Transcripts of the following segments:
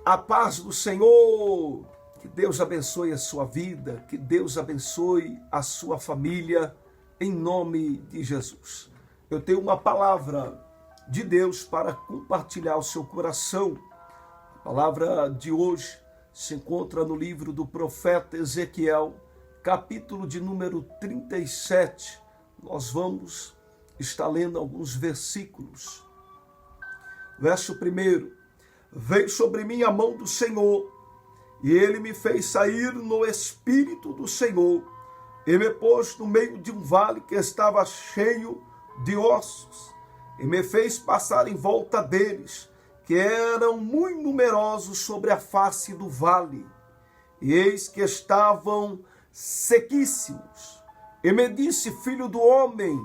A paz do Senhor, que Deus abençoe a sua vida, que Deus abençoe a sua família, em nome de Jesus. Eu tenho uma palavra de Deus para compartilhar ao seu coração. A palavra de hoje se encontra no livro do profeta Ezequiel, capítulo de número 37. Nós vamos estar lendo alguns versículos. Verso 1. Veio sobre mim a mão do Senhor, e ele me fez sair no espírito do Senhor, e me pôs no meio de um vale que estava cheio de ossos, e me fez passar em volta deles, que eram muito numerosos sobre a face do vale, e eis que estavam sequíssimos. E me disse: filho do homem,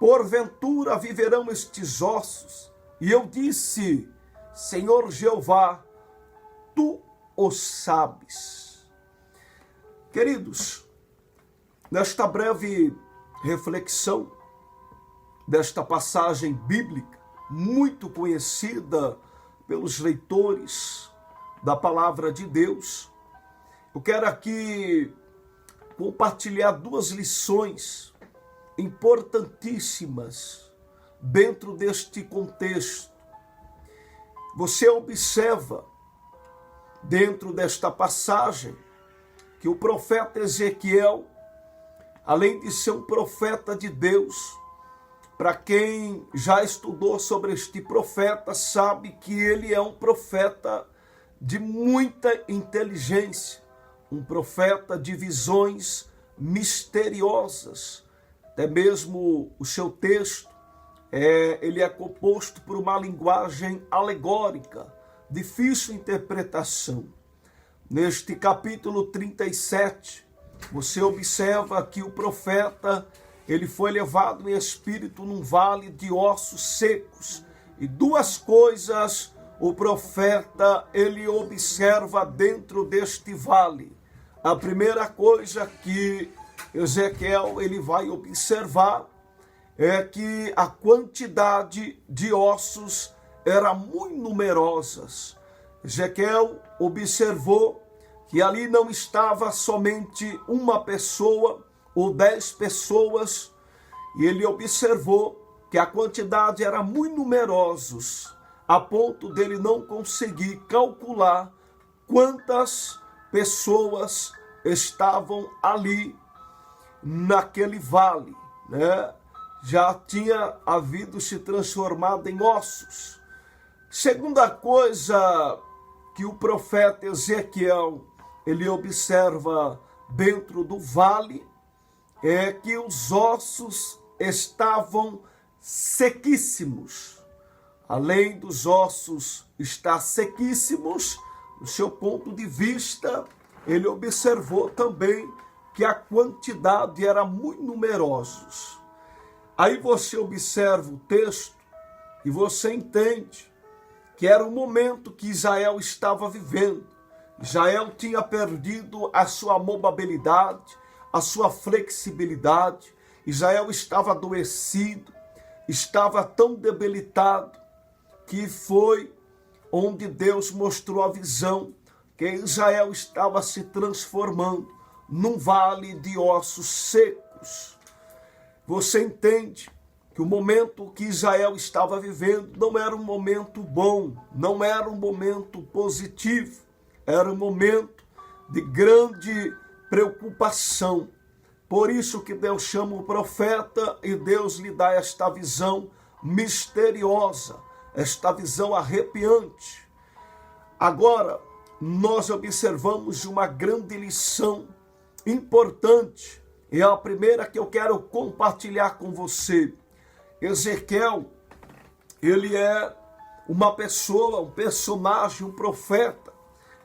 porventura viverão estes ossos? E eu disse: Senhor Jeová, tu o sabes. Queridos, nesta breve reflexão desta passagem bíblica, muito conhecida pelos leitores da palavra de Deus, eu quero aqui compartilhar duas lições importantíssimas dentro deste contexto. Você observa dentro desta passagem que o profeta Ezequiel, além de ser um profeta de Deus, para quem já estudou sobre este profeta, sabe que ele é um profeta de muita inteligência, um profeta de visões misteriosas. Até mesmo o seu texto, ele é composto por uma linguagem alegórica, difícil interpretação. Neste capítulo 37, você observa que o profeta, ele foi levado em espírito num vale de ossos secos. E duas coisas o profeta, ele observa dentro deste vale. A primeira coisa que Ezequiel, ele vai observar é que a quantidade de ossos era muito numerosas. Ezequiel observou que ali não estava somente uma pessoa ou 10 pessoas, e ele observou que a quantidade era muito numerosos, a ponto dele não conseguir calcular quantas pessoas estavam ali naquele vale, né? Já tinha havido se transformado em ossos. Segunda coisa que o profeta Ezequiel, ele observa dentro do vale, é que os ossos estavam sequíssimos. Além dos ossos estar sequíssimos, do seu ponto de vista, ele observou também que a quantidade era muito numerosa. Aí você observa o texto e você entende que era o momento que Israel estava vivendo. Israel tinha perdido a sua mobilidade, a sua flexibilidade. Israel estava adoecido, estava tão debilitado, que foi onde Deus mostrou a visão que Israel estava se transformando num vale de ossos secos. Você entende que o momento que Israel estava vivendo não era um momento bom, não era um momento positivo, era um momento de grande preocupação. Por isso que Deus chama o profeta e Deus lhe dá esta visão misteriosa, esta visão arrepiante. Agora, nós observamos uma grande lição importante, e é a primeira que eu quero compartilhar com você. Ezequiel, ele é uma pessoa, um personagem, um profeta,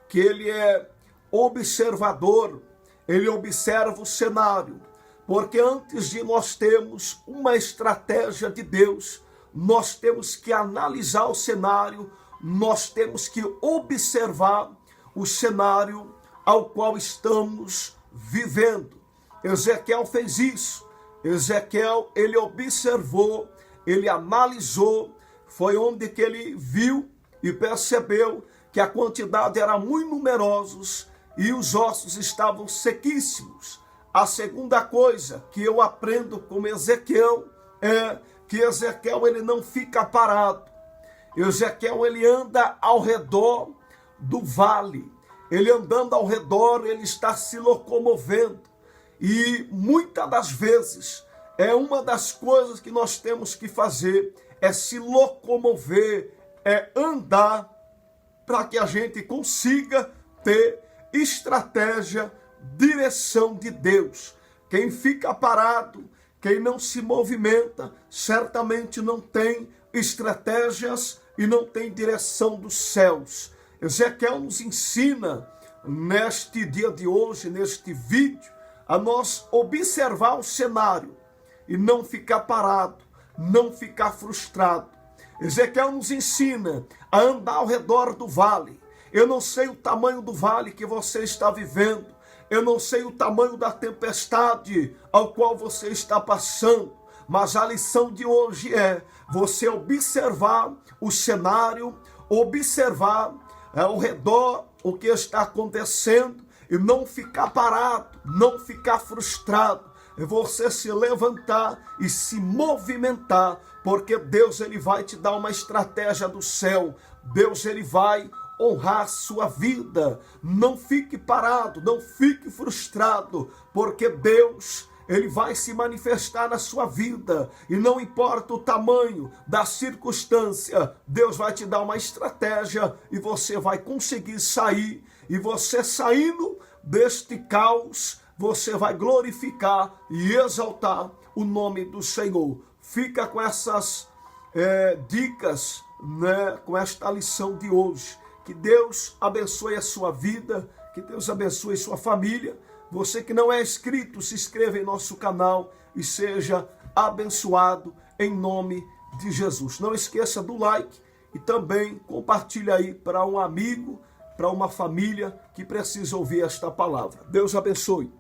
que ele é observador, ele observa o cenário, porque antes de nós termos uma estratégia de Deus, nós temos que analisar o cenário, nós temos que observar o cenário ao qual estamos vivendo. Ezequiel fez isso. Ezequiel, ele observou, ele analisou, foi onde que ele viu e percebeu que a quantidade era muito numerosos e os ossos estavam sequíssimos. A segunda coisa que eu aprendo com Ezequiel é que Ezequiel ele não fica parado. Ezequiel ele anda ao redor do vale. Ele andando ao redor, ele está se locomovendo. E muitas das vezes é uma das coisas que nós temos que fazer, é se locomover, é andar para que a gente consiga ter estratégia, direção de Deus. Quem fica parado, quem não se movimenta, certamente não tem estratégias e não tem direção dos céus. Ezequiel nos ensina neste dia de hoje, neste vídeo, a nós observar o cenário e não ficar parado, não ficar frustrado. Ezequiel nos ensina a andar ao redor do vale. Eu não sei o tamanho do vale que você está vivendo. Eu não sei o tamanho da tempestade ao qual você está passando. Mas a lição de hoje é você observar o cenário, observar ao redor o que está acontecendo e não ficar parado, não ficar frustrado. É você se levantar e se movimentar, porque Deus ele vai te dar uma estratégia do céu. Deus ele vai honrar sua vida. Não fique parado, não fique frustrado, porque Deus ele vai se manifestar na sua vida. E não importa o tamanho da circunstância, Deus vai te dar uma estratégia e você vai conseguir sair. E você saindo deste caos, você vai glorificar e exaltar o nome do Senhor. Fica com essas dicas, né, com esta lição de hoje. Que Deus abençoe a sua vida, que Deus abençoe a sua família. Você que não é inscrito, se inscreva em nosso canal e seja abençoado em nome de Jesus. Não esqueça do like e também compartilhe aí para um amigo, para uma família que precisa ouvir esta palavra. Deus abençoe.